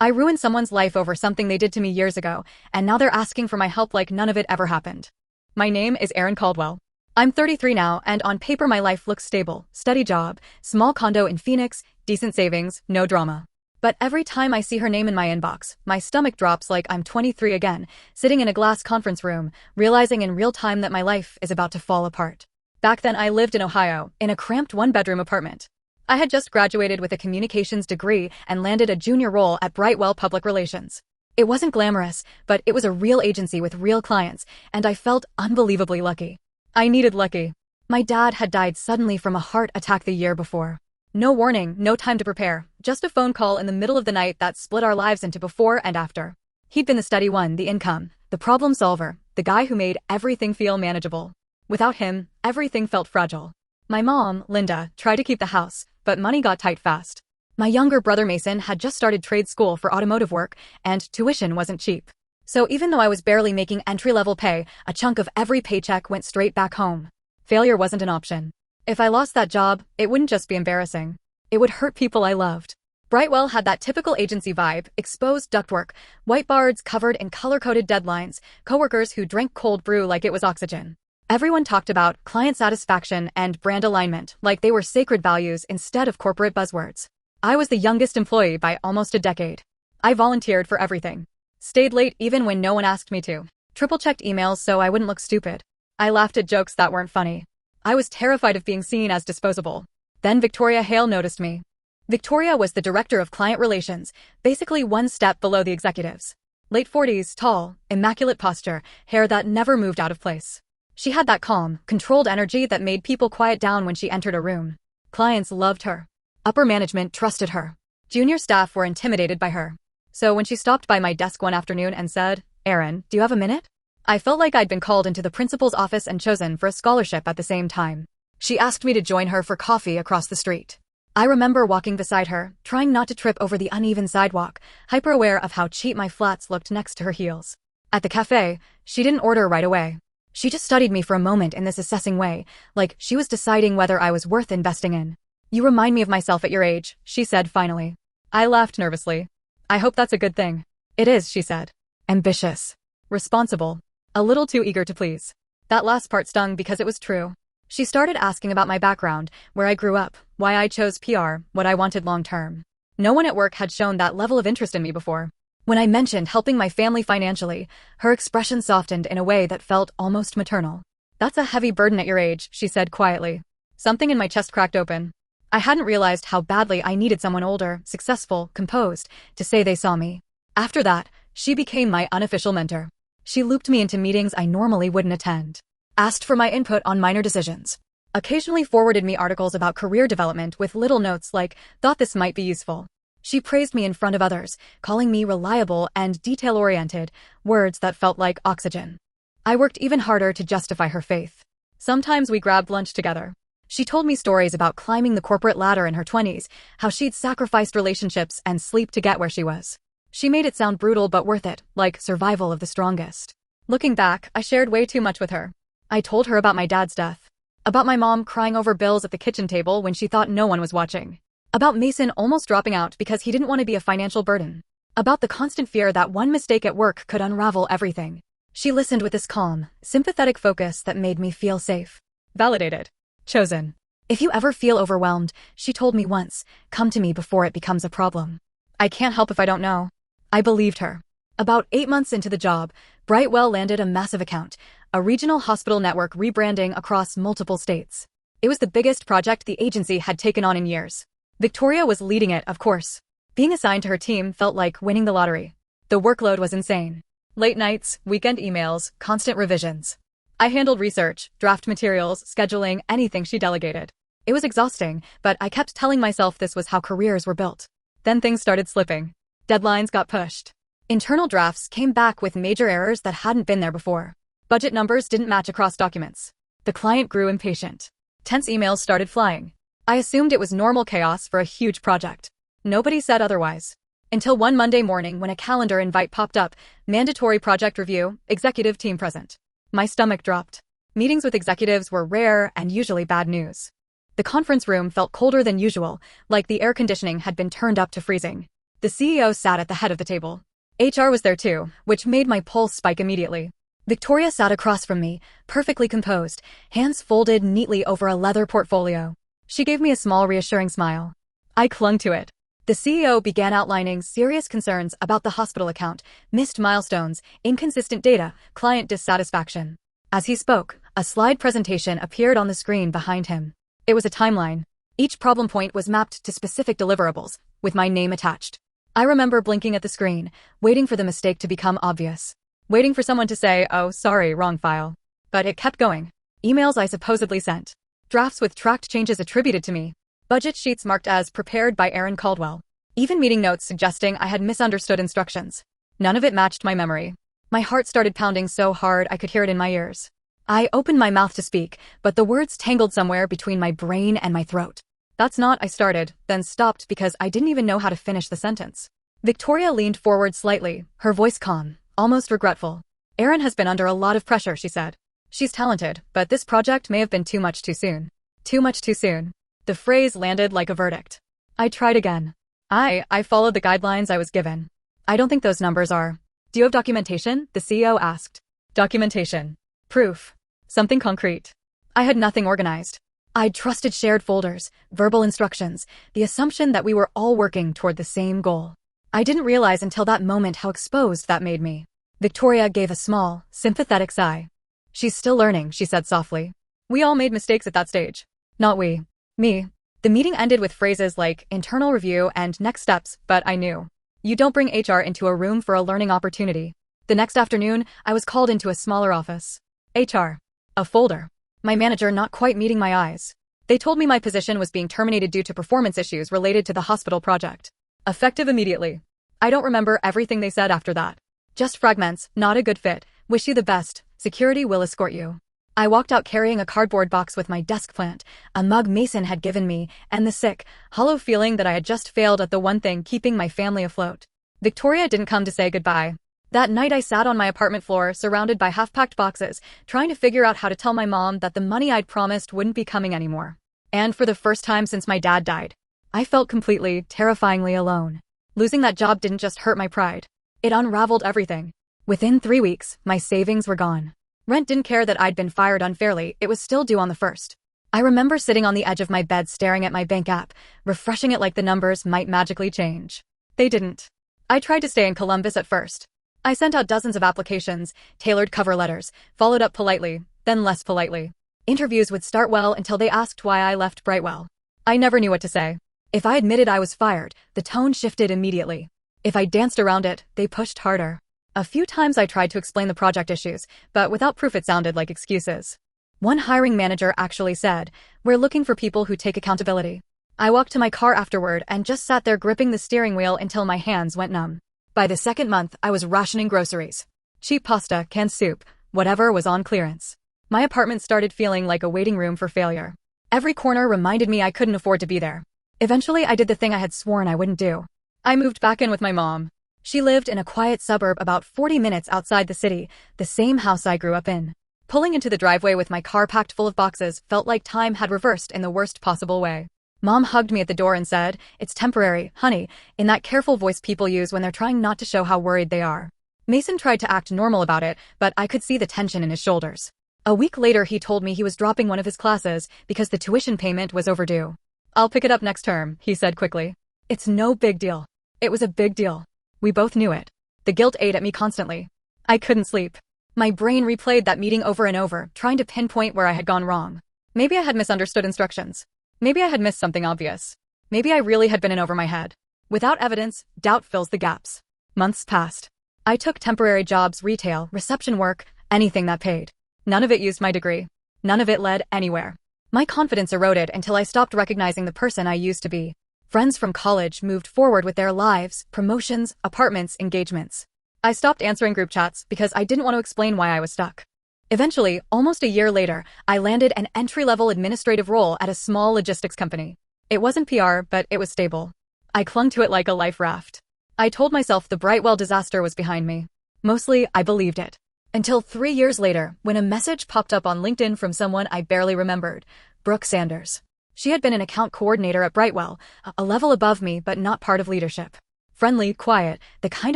I ruined someone's life over something they did to me years ago, and now they're asking for my help like none of it ever happened. My name is Erin Caldwell. I'm 33 now, and on paper my life looks stable. Steady job, small condo in Phoenix, decent savings, no drama. But every time I see her name in my inbox, my stomach drops like I'm 23 again, sitting in a glass conference room, realizing in real time that my life is about to fall apart. Back then I lived in Ohio, in a cramped one-bedroom apartment. I had just graduated with a communications degree and landed a junior role at Brightwell Public Relations. It wasn't glamorous, but it was a real agency with real clients, and I felt unbelievably lucky. I needed lucky. My dad had died suddenly from a heart attack the year before. No warning, no time to prepare, just a phone call in the middle of the night that split our lives into before and after. He'd been the steady one, the income, the problem solver, the guy who made everything feel manageable. Without him, everything felt fragile. My mom, Linda, tried to keep the house, but money got tight fast. My younger brother Mason had just started trade school for automotive work, and tuition wasn't cheap. So even though I was barely making entry-level pay, a chunk of every paycheck went straight back home. Failure wasn't an option. If I lost that job, it wouldn't just be embarrassing. It would hurt people I loved. Brightwell had that typical agency vibe: exposed ductwork, whiteboards covered in color-coded deadlines, coworkers who drank cold brew like it was oxygen. Everyone talked about client satisfaction and brand alignment like they were sacred values instead of corporate buzzwords. I was the youngest employee by almost a decade. I volunteered for everything. Stayed late even when no one asked me to. Triple-checked emails so I wouldn't look stupid. I laughed at jokes that weren't funny. I was terrified of being seen as disposable. Then Victoria Hale noticed me. Victoria was the director of client relations, basically one step below the executives. Late 40s, tall, immaculate posture, hair that never moved out of place. She had that calm, controlled energy that made people quiet down when she entered a room. Clients loved her. Upper management trusted her. Junior staff were intimidated by her. So when she stopped by my desk one afternoon and said, "Erin, do you have a minute?" I felt like I'd been called into the principal's office and chosen for a scholarship at the same time. She asked me to join her for coffee across the street. I remember walking beside her, trying not to trip over the uneven sidewalk, hyper-aware of how cheap my flats looked next to her heels. At the cafe, she didn't order right away. She just studied me for a moment in this assessing way, like she was deciding whether I was worth investing in. "You remind me of myself at your age," she said finally. I laughed nervously. "I hope that's a good thing." "It is," she said. "Ambitious. Responsible. A little too eager to please." That last part stung because it was true. She started asking about my background, where I grew up, why I chose PR, what I wanted long term. No one at work had shown that level of interest in me before. When I mentioned helping my family financially, her expression softened in a way that felt almost maternal. "That's a heavy burden at your age," she said quietly. Something in my chest cracked open. I hadn't realized how badly I needed someone older, successful, composed, to say they saw me. After that, she became my unofficial mentor. She looped me into meetings I normally wouldn't attend, asked for my input on minor decisions, occasionally forwarded me articles about career development with little notes like, "Thought this might be useful." She praised me in front of others, calling me reliable and detail-oriented, words that felt like oxygen. I worked even harder to justify her faith. Sometimes we grabbed lunch together. She told me stories about climbing the corporate ladder in her 20s, how she'd sacrificed relationships and sleep to get where she was. She made it sound brutal but worth it, like survival of the strongest. Looking back, I shared way too much with her. I told her about my dad's death, about my mom crying over bills at the kitchen table when she thought no one was watching, about Mason almost dropping out because he didn't want to be a financial burden, about the constant fear that one mistake at work could unravel everything. She listened with this calm, sympathetic focus that made me feel safe, validated, chosen. "If you ever feel overwhelmed," she told me once, "come to me before it becomes a problem." I can't help if I don't know. I believed her. About 8 months into the job, Brightwell landed a massive account, a regional hospital network rebranding across multiple states. It was the biggest project the agency had taken on in years. Victoria was leading it, of course. Being assigned to her team felt like winning the lottery. The workload was insane. Late nights, weekend emails, constant revisions. I handled research, draft materials, scheduling, anything she delegated. It was exhausting, but I kept telling myself this was how careers were built. Then things started slipping. Deadlines got pushed. Internal drafts came back with major errors that hadn't been there before. Budget numbers didn't match across documents. The client grew impatient. Tense emails started flying. I assumed it was normal chaos for a huge project. Nobody said otherwise. Until one Monday morning when a calendar invite popped up, mandatory project review, executive team present. My stomach dropped. Meetings with executives were rare and usually bad news. The conference room felt colder than usual, like the air conditioning had been turned up to freezing. The CEO sat at the head of the table. HR was there too, which made my pulse spike immediately. Victoria sat across from me, perfectly composed, hands folded neatly over a leather portfolio. She gave me a small reassuring smile. I clung to it. The CEO began outlining serious concerns about the hospital account, missed milestones, inconsistent data, client dissatisfaction. As he spoke, a slide presentation appeared on the screen behind him. It was a timeline. Each problem point was mapped to specific deliverables, with my name attached. I remember blinking at the screen, waiting for the mistake to become obvious. Waiting for someone to say, "Oh, sorry, wrong file." But it kept going. Emails I supposedly sent. Drafts with tracked changes attributed to me. Budget sheets marked as prepared by Erin Caldwell. Even meeting notes suggesting I had misunderstood instructions. None of it matched my memory. My heart started pounding so hard I could hear it in my ears. I opened my mouth to speak, but the words tangled somewhere between my brain and my throat. "That's not," I started, then stopped because I didn't even know how to finish the sentence. Victoria leaned forward slightly, her voice calm, almost regretful. "Erin has been under a lot of pressure," she said. "She's talented, but this project may have been too much too soon." Too much too soon. The phrase landed like a verdict. I tried again. I followed the guidelines I was given. "I don't think those numbers are." "Do you have documentation?" the CEO asked. Documentation. Proof. Something concrete. I had nothing organized. I'd trusted shared folders, verbal instructions, the assumption that we were all working toward the same goal. I didn't realize until that moment how exposed that made me. Victoria gave a small, sympathetic sigh. "She's still learning," she said softly. "We all made mistakes at that stage." Not we. Me. The meeting ended with phrases like internal review and next steps, but I knew. You don't bring HR into a room for a learning opportunity. The next afternoon, I was called into a smaller office. HR. A folder. My manager not quite meeting my eyes. They told me my position was being terminated due to performance issues related to the hospital project. Effective immediately. I don't remember everything they said after that. Just fragments, "Not a good fit, wish you the best, security will escort you." I walked out carrying a cardboard box with my desk plant, a mug Mason had given me, and the sick, hollow feeling that I had just failed at the one thing keeping my family afloat. Victoria didn't come to say goodbye. That night I sat on my apartment floor, surrounded by half-packed boxes, trying to figure out how to tell my mom that the money I'd promised wouldn't be coming anymore. And for the first time since my dad died, I felt completely, terrifyingly alone. Losing that job didn't just hurt my pride. It unraveled everything. Within 3 weeks, my savings were gone. Rent didn't care that I'd been fired unfairly, it was still due on the 1st. I remember sitting on the edge of my bed staring at my bank app, refreshing it like the numbers might magically change. They didn't. I tried to stay in Columbus at first. I sent out dozens of applications, tailored cover letters, followed up politely, then less politely. Interviews would start well until they asked why I left Brightwell. I never knew what to say. If I admitted I was fired, the tone shifted immediately. If I danced around it, they pushed harder. A few times I tried to explain the project issues, but without proof it sounded like excuses. One hiring manager actually said, "We're looking for people who take accountability." I walked to my car afterward and just sat there gripping the steering wheel until my hands went numb. By the second month, I was rationing groceries. Cheap pasta, canned soup, whatever was on clearance. My apartment started feeling like a waiting room for failure. Every corner reminded me I couldn't afford to be there. Eventually, I did the thing I had sworn I wouldn't do. I moved back in with my mom. She lived in a quiet suburb about 40 minutes outside the city, the same house I grew up in. Pulling into the driveway with my car packed full of boxes felt like time had reversed in the worst possible way. Mom hugged me at the door and said, "It's temporary, honey," in that careful voice people use when they're trying not to show how worried they are. Mason tried to act normal about it, but I could see the tension in his shoulders. A week later he told me he was dropping one of his classes because the tuition payment was overdue. "I'll pick it up next term," he said quickly. It's no big deal. It was a big deal. We both knew it. The guilt ate at me constantly. I couldn't sleep. My brain replayed that meeting over and over, trying to pinpoint where I had gone wrong. Maybe I had misunderstood instructions. Maybe I had missed something obvious. Maybe I really had been in over my head. Without evidence, doubt fills the gaps. Months passed. I took temporary jobs, retail, reception work, anything that paid. None of it used my degree. None of it led anywhere. My confidence eroded until I stopped recognizing the person I used to be. Friends from college moved forward with their lives, promotions, apartments, engagements. I stopped answering group chats because I didn't want to explain why I was stuck. Eventually, almost a year later, I landed an entry-level administrative role at a small logistics company. It wasn't PR, but it was stable. I clung to it like a life raft. I told myself the Brightwell disaster was behind me. Mostly, I believed it. Until 3 years later, when a message popped up on LinkedIn from someone I barely remembered, Brooke Sanders. She had been an account coordinator at Brightwell, a level above me but not part of leadership. Friendly, quiet, the kind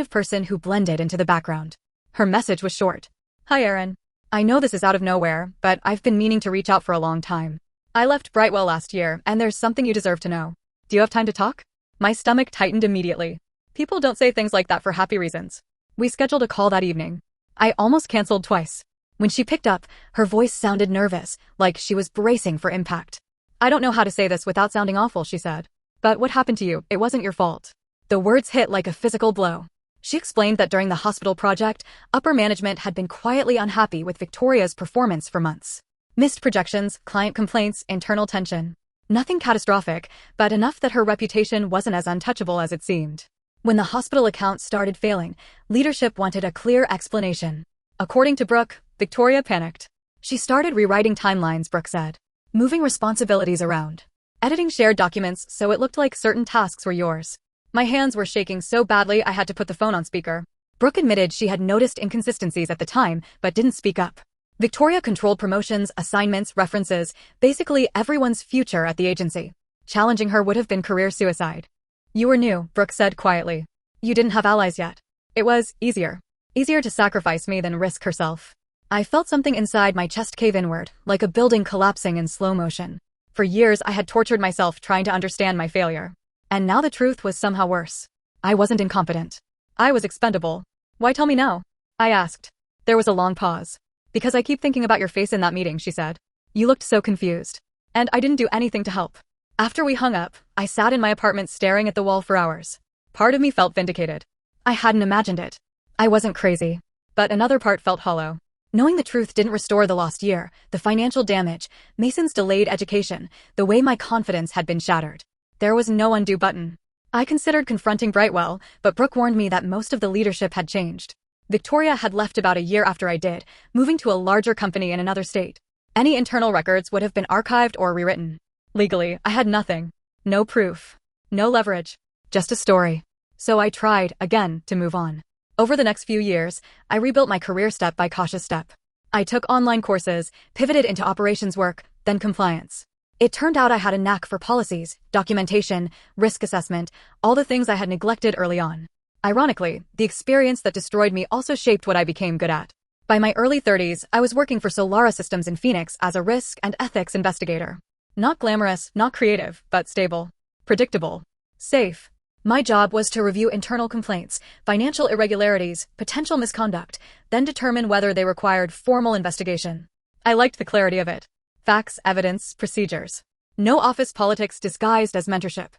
of person who blended into the background. Her message was short. Hi, Erin. I know this is out of nowhere, but I've been meaning to reach out for a long time. I left Brightwell last year, and there's something you deserve to know. Do you have time to talk? My stomach tightened immediately. People don't say things like that for happy reasons. We scheduled a call that evening. I almost canceled twice. When she picked up, her voice sounded nervous, like she was bracing for impact. I don't know how to say this without sounding awful, she said. But what happened to you? It wasn't your fault. The words hit like a physical blow. She explained that during the hospital project, upper management had been quietly unhappy with Victoria's performance for months. Missed projections, client complaints, internal tension. Nothing catastrophic, but enough that her reputation wasn't as untouchable as it seemed. When the hospital accounts started failing, leadership wanted a clear explanation. According to Brooke, Victoria panicked. She started rewriting timelines, Brooke said. Moving responsibilities around. Editing shared documents so it looked like certain tasks were yours. My hands were shaking so badly I had to put the phone on speaker. Brooke admitted she had noticed inconsistencies at the time, but didn't speak up. Victoria controlled promotions, assignments, references, basically everyone's future at the agency. Challenging her would have been career suicide. You were new, Brooke said quietly. You didn't have allies yet. It was easier. Easier to sacrifice me than risk herself. I felt something inside my chest cave inward, like a building collapsing in slow motion. For years I had tortured myself trying to understand my failure. And now the truth was somehow worse. I wasn't incompetent. I was expendable. Why tell me now? I asked. There was a long pause. Because I keep thinking about your face in that meeting, she said. You looked so confused. And I didn't do anything to help. After we hung up, I sat in my apartment staring at the wall for hours. Part of me felt vindicated. I hadn't imagined it. I wasn't crazy. But another part felt hollow. Knowing the truth didn't restore the lost year, the financial damage, Mason's delayed education, the way my confidence had been shattered. There was no undo button. I considered confronting Brightwell, but Brooke warned me that most of the leadership had changed. Victoria had left about a year after I did, moving to a larger company in another state. Any internal records would have been archived or rewritten. Legally, I had nothing. No proof. No leverage. Just a story. So I tried, again, to move on. Over the next few years, I rebuilt my career step by cautious step. I took online courses, pivoted into operations work, then compliance. It turned out I had a knack for policies, documentation, risk assessment, all the things I had neglected early on. Ironically, the experience that destroyed me also shaped what I became good at. By my early 30s, I was working for Solara Systems in Phoenix as a risk and ethics investigator. Not glamorous, not creative, but stable. Predictable. Safe. My job was to review internal complaints, financial irregularities, potential misconduct, then determine whether they required formal investigation. I liked the clarity of it. Facts, evidence, procedures. No office politics disguised as mentorship.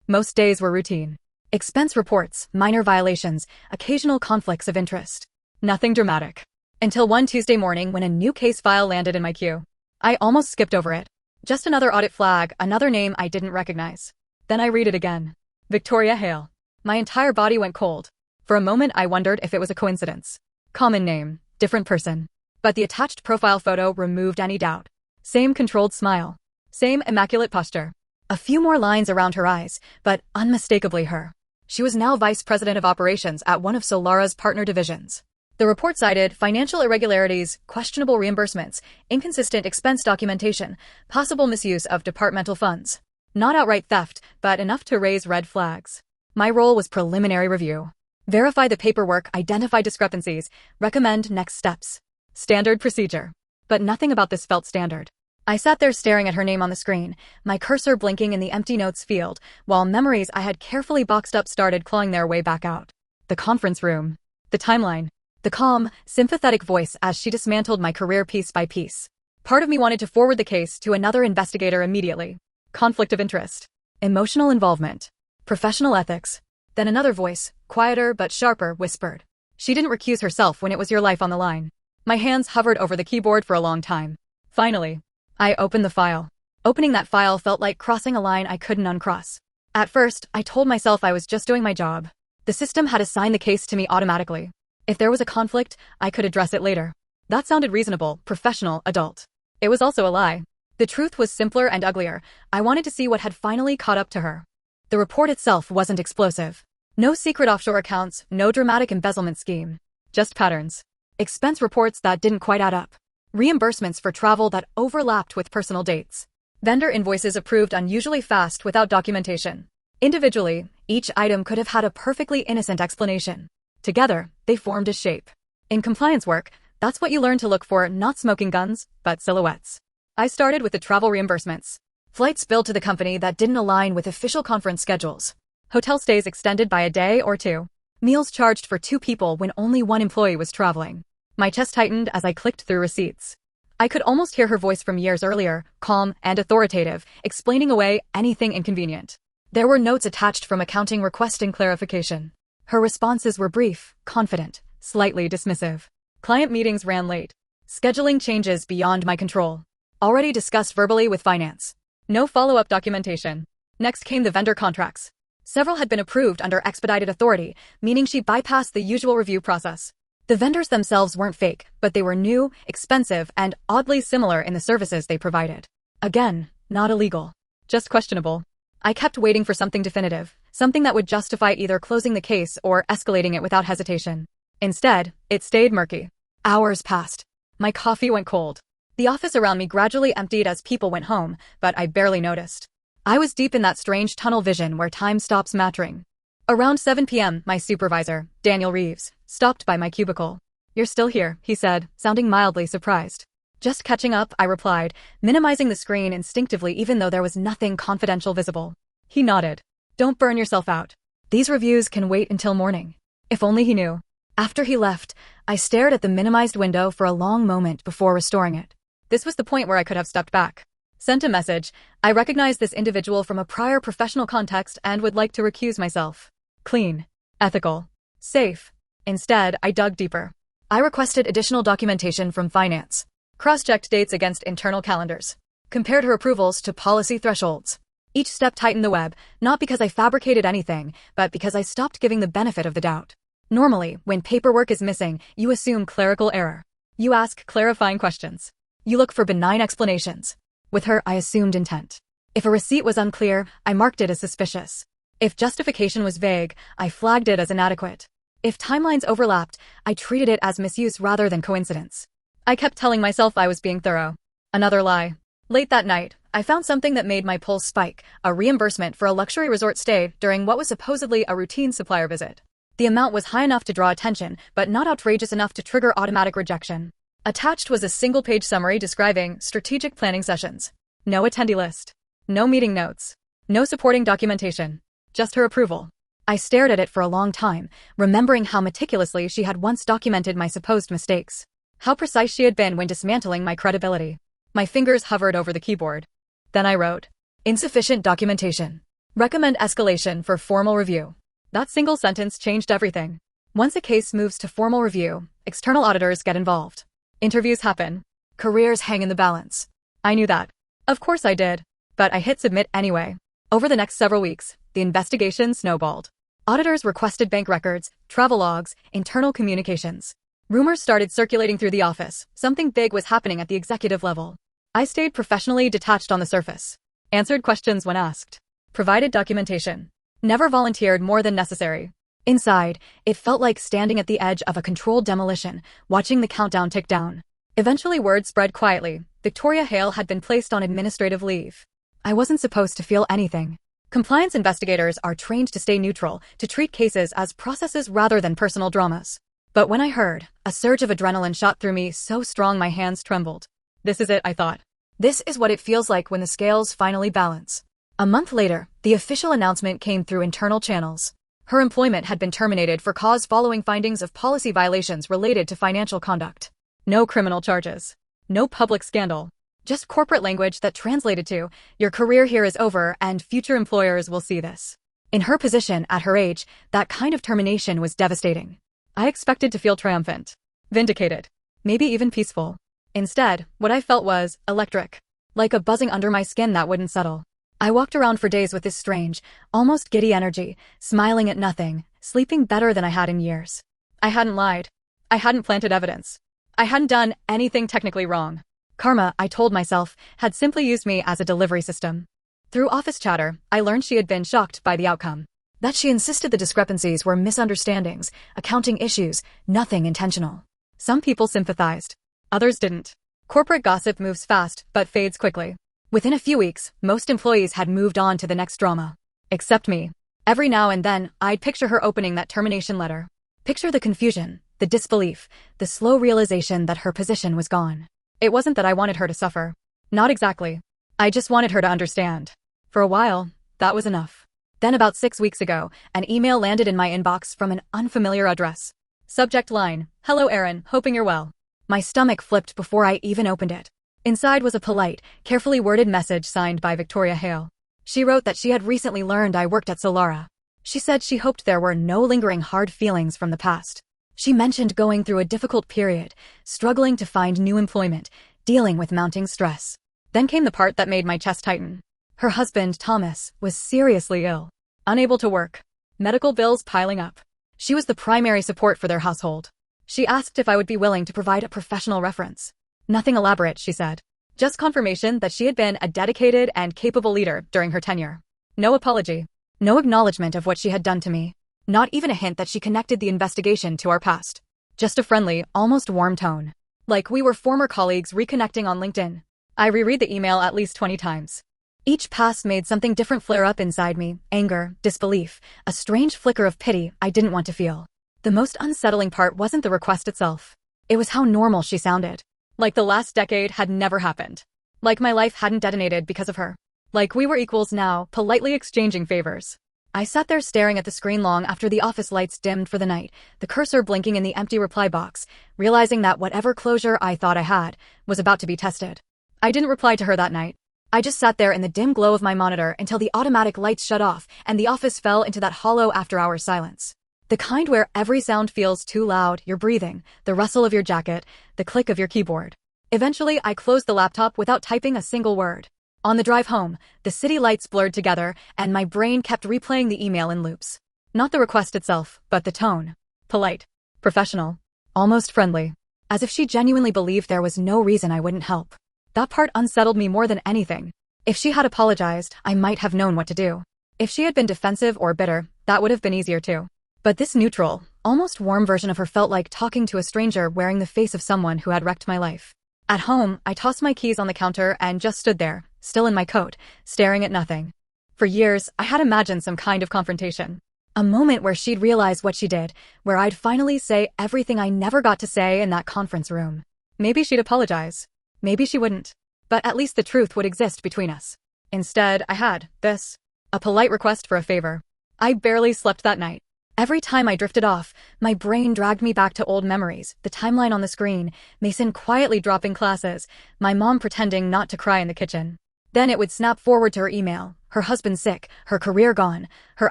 Most days were routine. Expense reports, minor violations, occasional conflicts of interest. Nothing dramatic. Until one Tuesday morning when a new case file landed in my queue. I almost skipped over it. Just another audit flag, another name I didn't recognize. Then I read it again. Victoria Hale. My entire body went cold. For a moment I wondered if it was a coincidence. Common name, different person. But the attached profile photo removed any doubt. Same controlled smile. Same immaculate posture. A few more lines around her eyes, but unmistakably her. She was now vice president of operations at one of Solara's partner divisions. The report cited financial irregularities, questionable reimbursements, inconsistent expense documentation, possible misuse of departmental funds. Not outright theft, but enough to raise red flags. My role was preliminary review. Verify the paperwork, identify discrepancies, recommend next steps. Standard procedure. But nothing about this felt standard. I sat there staring at her name on the screen, my cursor blinking in the empty notes field, while memories I had carefully boxed up started clawing their way back out. The conference room. The timeline. The calm, sympathetic voice as she dismantled my career piece by piece. Part of me wanted to forward the case to another investigator immediately. Conflict of interest. Emotional involvement. Professional ethics. Then another voice, quieter but sharper, whispered. She didn't recuse herself when it was your life on the line. My hands hovered over the keyboard for a long time. Finally, I opened the file. Opening that file felt like crossing a line I couldn't uncross. At first, I told myself I was just doing my job. The system had assigned the case to me automatically. If there was a conflict, I could address it later. That sounded reasonable, professional, adult. It was also a lie. The truth was simpler and uglier. I wanted to see what had finally caught up to her. The report itself wasn't explosive. No secret offshore accounts, no dramatic embezzlement scheme. Just patterns. Expense reports that didn't quite add up. Reimbursements for travel that overlapped with personal dates. Vendor invoices approved unusually fast without documentation. Individually, Each item could have had a perfectly innocent explanation. Together, they formed a shape. In compliance work, that's what you learn to look for, not smoking guns, but silhouettes. I started with the travel reimbursements. Flights billed to the company that didn't align with official conference schedules. Hotel stays extended by a day or two. Meals charged for 2 people when only 1 employee was traveling. My chest tightened as I clicked through receipts. I could almost hear her voice from years earlier, calm and authoritative, explaining away anything inconvenient. There were notes attached from accounting requesting clarification. Her responses were brief, confident, slightly dismissive. Client meetings ran late. Scheduling changes beyond my control. Already discussed verbally with finance. No follow-up documentation. Next came the vendor contracts. Several had been approved under expedited authority, meaning she bypassed the usual review process. The vendors themselves weren't fake, but they were new, expensive, and oddly similar in the services they provided. Again, not illegal. Just questionable. I kept waiting for something definitive, something that would justify either closing the case or escalating it without hesitation. Instead, it stayed murky. Hours passed. My coffee went cold. The office around me gradually emptied as people went home, but I barely noticed. I was deep in that strange tunnel vision where time stops mattering. Around 7 p.m., my supervisor, Daniel Reeves, stopped by my cubicle. "You're still here," he said, sounding mildly surprised. "Just catching up," I replied, minimizing the screen instinctively even though there was nothing confidential visible. He nodded. "Don't burn yourself out. These reviews can wait until morning." If only he knew. After he left, I stared at the minimized window for a long moment before restoring it. This was the point where I could have stepped back. Sent a message. "I recognize this individual from a prior professional context and would like to recuse myself." Clean. Ethical. Safe. Instead, I dug deeper. I requested additional documentation from finance. Cross-checked dates against internal calendars. Compared her approvals to policy thresholds. Each step tightened the web, not because I fabricated anything, but because I stopped giving the benefit of the doubt. Normally, when paperwork is missing, you assume clerical error. You ask clarifying questions. You look for benign explanations. With her, I assumed intent. If a receipt was unclear, I marked it as suspicious. If justification was vague, I flagged it as inadequate. If timelines overlapped, I treated it as misuse rather than coincidence. I kept telling myself I was being thorough. Another lie. Late that night, I found something that made my pulse spike, a reimbursement for a luxury resort stay during what was supposedly a routine supplier visit. The amount was high enough to draw attention, but not outrageous enough to trigger automatic rejection. Attached was a single-page summary describing strategic planning sessions. No attendee list. No meeting notes. No supporting documentation. Just her approval. I stared at it for a long time, remembering how meticulously she had once documented my supposed mistakes. How precise she had been when dismantling my credibility. My fingers hovered over the keyboard. Then I wrote, "Insufficient documentation. Recommend escalation for formal review." That single sentence changed everything. Once a case moves to formal review, external auditors get involved. Interviews happen. Careers hang in the balance. I knew that. Of course I did. But I hit submit anyway. Over the next several weeks, the investigation snowballed. Auditors requested bank records, travel logs, internal communications. Rumors started circulating through the office. Something big was happening at the executive level. I stayed professionally detached on the surface. Answered questions when asked. Provided documentation. Never volunteered more than necessary. Inside, it felt like standing at the edge of a controlled demolition, watching the countdown tick down. Eventually word spread quietly. Victoria Hale had been placed on administrative leave. I wasn't supposed to feel anything. Compliance investigators are trained to stay neutral, to treat cases as processes rather than personal dramas. But when I heard, a surge of adrenaline shot through me so strong my hands trembled. This is it, I thought. This is what it feels like when the scales finally balance. A month later, the official announcement came through internal channels. Her employment had been terminated for cause following findings of policy violations related to financial conduct. No criminal charges. No public scandal. Just corporate language that translated to, "Your career here is over and future employers will see this." In her position, at her age, that kind of termination was devastating. I expected to feel triumphant. Vindicated. Maybe even peaceful. Instead, what I felt was electric. Like a buzzing under my skin that wouldn't settle. I walked around for days with this strange, almost giddy energy, smiling at nothing, sleeping better than I had in years. I hadn't lied. I hadn't planted evidence. I hadn't done anything technically wrong. Karma, I told myself, had simply used me as a delivery system. Through office chatter, I learned she had been shocked by the outcome. That she insisted the discrepancies were misunderstandings, accounting issues, nothing intentional. Some people sympathized. Others didn't. Corporate gossip moves fast, but fades quickly. Within a few weeks, most employees had moved on to the next drama. Except me. Every now and then, I'd picture her opening that termination letter. Picture the confusion, the disbelief, the slow realization that her position was gone. It wasn't that I wanted her to suffer. Not exactly. I just wanted her to understand. For a while, that was enough. Then about 6 weeks ago, an email landed in my inbox from an unfamiliar address. Subject line, "Hello Erin, hoping you're well." My stomach flipped before I even opened it. Inside was a polite, carefully worded message signed by Victoria Hale. She wrote that she had recently learned I worked at Solara. She said she hoped there were no lingering hard feelings from the past. She mentioned going through a difficult period, struggling to find new employment, dealing with mounting stress. Then came the part that made my chest tighten. Her husband, Thomas, was seriously ill, unable to work, medical bills piling up. She was the primary support for their household. She asked if I would be willing to provide a professional reference. Nothing elaborate, she said. Just confirmation that she had been a dedicated and capable leader during her tenure. No apology. No acknowledgement of what she had done to me. Not even a hint that she connected the investigation to our past. Just a friendly, almost warm tone. Like we were former colleagues reconnecting on LinkedIn. I reread the email at least 20 times. Each pass made something different flare up inside me. Anger, disbelief, a strange flicker of pity I didn't want to feel. The most unsettling part wasn't the request itself. It was how normal she sounded. Like the last decade had never happened. Like my life hadn't detonated because of her. Like we were equals now, politely exchanging favors. I sat there staring at the screen long after the office lights dimmed for the night, the cursor blinking in the empty reply box, realizing that whatever closure I thought I had was about to be tested. I didn't reply to her that night. I just sat there in the dim glow of my monitor until the automatic lights shut off and the office fell into that hollow after-hours silence. The kind where every sound feels too loud, your breathing, the rustle of your jacket, the click of your keyboard. Eventually, I closed the laptop without typing a single word. On the drive home, the city lights blurred together and my brain kept replaying the email in loops. Not the request itself, but the tone. Polite. Professional. Almost friendly. As if she genuinely believed there was no reason I wouldn't help. That part unsettled me more than anything. If she had apologized, I might have known what to do. If she had been defensive or bitter, that would have been easier too. But this neutral, almost warm version of her felt like talking to a stranger wearing the face of someone who had wrecked my life. At home, I tossed my keys on the counter and just stood there, still in my coat, staring at nothing. For years, I had imagined some kind of confrontation. A moment where she'd realize what she did, where I'd finally say everything I never got to say in that conference room. Maybe she'd apologize. Maybe she wouldn't. But at least the truth would exist between us. Instead, I had this. A polite request for a favor. I barely slept that night. Every time I drifted off, my brain dragged me back to old memories, the timeline on the screen, Mason quietly dropping classes, my mom pretending not to cry in the kitchen. Then it would snap forward to her email, her husband sick, her career gone, her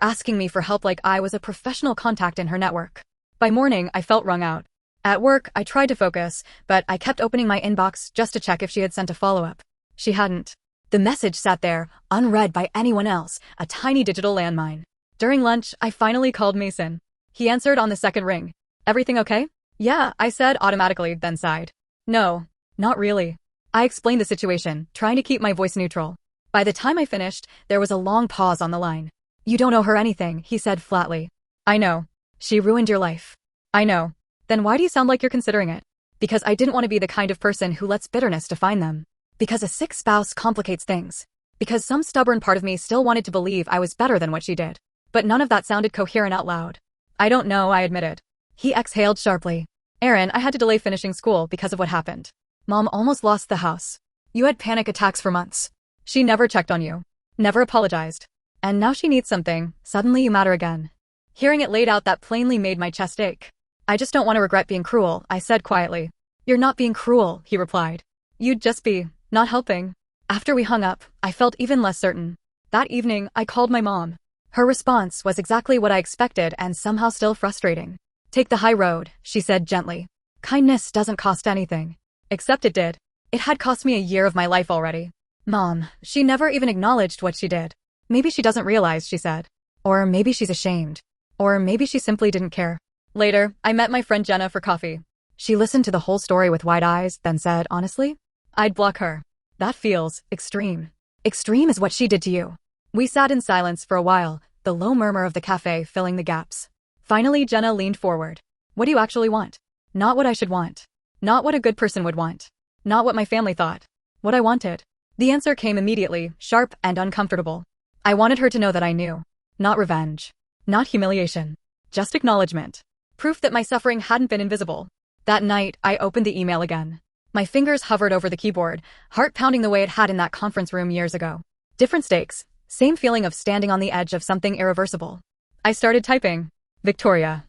asking me for help like I was a professional contact in her network. By morning, I felt wrung out. At work, I tried to focus, but I kept opening my inbox just to check if she had sent a follow-up. She hadn't. The message sat there, unread by anyone else, a tiny digital landmine. During lunch, I finally called Mason. He answered on the second ring. "Everything okay?" "Yeah," I said automatically, then sighed. "No, not really." I explained the situation, trying to keep my voice neutral. By the time I finished, there was a long pause on the line. "You don't owe her anything," he said flatly. "I know. She ruined your life." "I know." "Then why do you sound like you're considering it?" "Because I didn't want to be the kind of person who lets bitterness define them. Because a sick spouse complicates things. Because some stubborn part of me still wanted to believe I was better than what she did. But none of that sounded coherent out loud. "I don't know," I admitted. He exhaled sharply. "Erin, I had to delay finishing school because of what happened. Mom almost lost the house. You had panic attacks for months. She never checked on you. Never apologized. And now she needs something. Suddenly you matter again." Hearing it laid out that plainly made my chest ache. "I just don't want to regret being cruel," I said quietly. "You're not being cruel," he replied. "You'd just be not helping." After we hung up, I felt even less certain. That evening, I called my mom. Her response was exactly what I expected and somehow still frustrating. "Take the high road," she said gently. "Kindness doesn't cost anything." Except it did. It had cost me a year of my life already. "Mom, she never even acknowledged what she did." "Maybe she doesn't realize," she said. "Or maybe she's ashamed. Or maybe she simply didn't care." Later, I met my friend Jenna for coffee. She listened to the whole story with wide eyes, then said, honestly, "I'd block her. That feels extreme." "Extreme is what she did to you." We sat in silence for a while, the low murmur of the cafe filling the gaps. Finally, Jenna leaned forward. "What do you actually want?" "Not what I should want. Not what a good person would want. Not what my family thought. What I wanted." The answer came immediately, sharp and uncomfortable. I wanted her to know that I knew. Not revenge. Not humiliation. Just acknowledgement. Proof that my suffering hadn't been invisible. That night, I opened the email again. My fingers hovered over the keyboard, heart pounding the way it had in that conference room years ago. Different stakes. Same feeling of standing on the edge of something irreversible. I started typing. Victoria.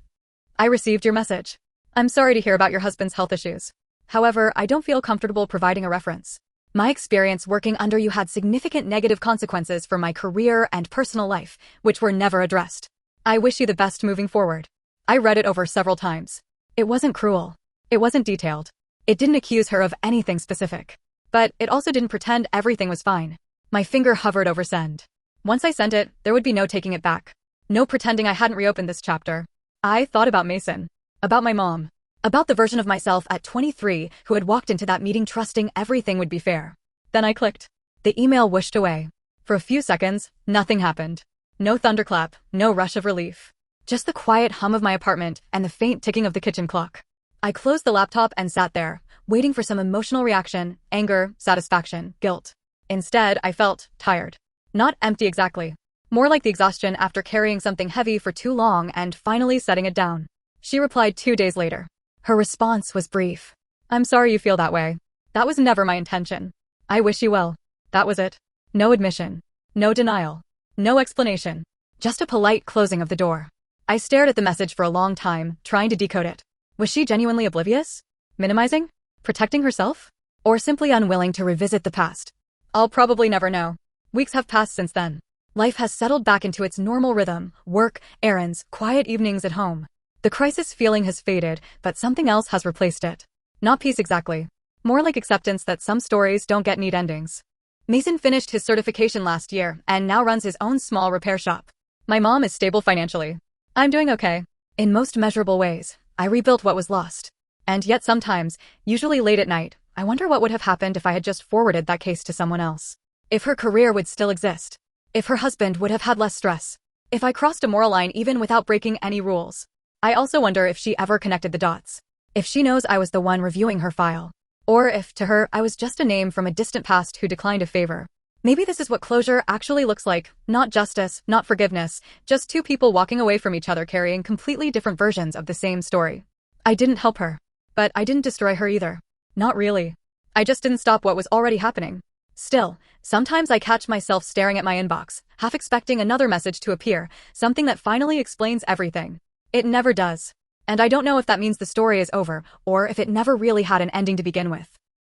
I received your message. I'm sorry to hear about your husband's health issues. However, I don't feel comfortable providing a reference. My experience working under you had significant negative consequences for my career and personal life, which were never addressed. I wish you the best moving forward. I read it over several times. It wasn't cruel. It wasn't detailed. It didn't accuse her of anything specific. But it also didn't pretend everything was fine. My finger hovered over send. Once I sent it, there would be no taking it back. No pretending I hadn't reopened this chapter. I thought about Mason. About my mom. About the version of myself at 23 who had walked into that meeting trusting everything would be fair. Then I clicked. The email whooshed away. For a few seconds, nothing happened. No thunderclap, no rush of relief. Just the quiet hum of my apartment and the faint ticking of the kitchen clock. I closed the laptop and sat there, waiting for some emotional reaction, anger, satisfaction, guilt. Instead, I felt tired. Not empty exactly. More like the exhaustion after carrying something heavy for too long and finally setting it down. She replied 2 days later. Her response was brief. I'm sorry you feel that way. That was never my intention. I wish you well. That was it. No admission. No denial. No explanation. Just a polite closing of the door. I stared at the message for a long time, trying to decode it. Was she genuinely oblivious? Minimizing? Protecting herself? Or simply unwilling to revisit the past? I'll probably never know. Weeks have passed since then. Life has settled back into its normal rhythm, work, errands, quiet evenings at home. The crisis feeling has faded, but something else has replaced it. Not peace exactly. More like acceptance that some stories don't get neat endings. Mason finished his certification last year and now runs his own small repair shop. My mom is stable financially. I'm doing okay. In most measurable ways, I rebuilt what was lost. And yet sometimes, usually late at night, I wonder what would have happened if I had just forwarded that case to someone else. If her career would still exist. If her husband would have had less stress. If I crossed a moral line even without breaking any rules. I also wonder if she ever connected the dots. If she knows I was the one reviewing her file. Or if, to her, I was just a name from a distant past who declined a favor. Maybe this is what closure actually looks like. Not justice, not forgiveness, just two people walking away from each other carrying completely different versions of the same story. I didn't help her. But I didn't destroy her either. Not really. I just didn't stop what was already happening. Still, sometimes I catch myself staring at my inbox, half expecting another message to appear, something that finally explains everything. It never does. And I don't know if that means the story is over, or if it never really had an ending to begin with.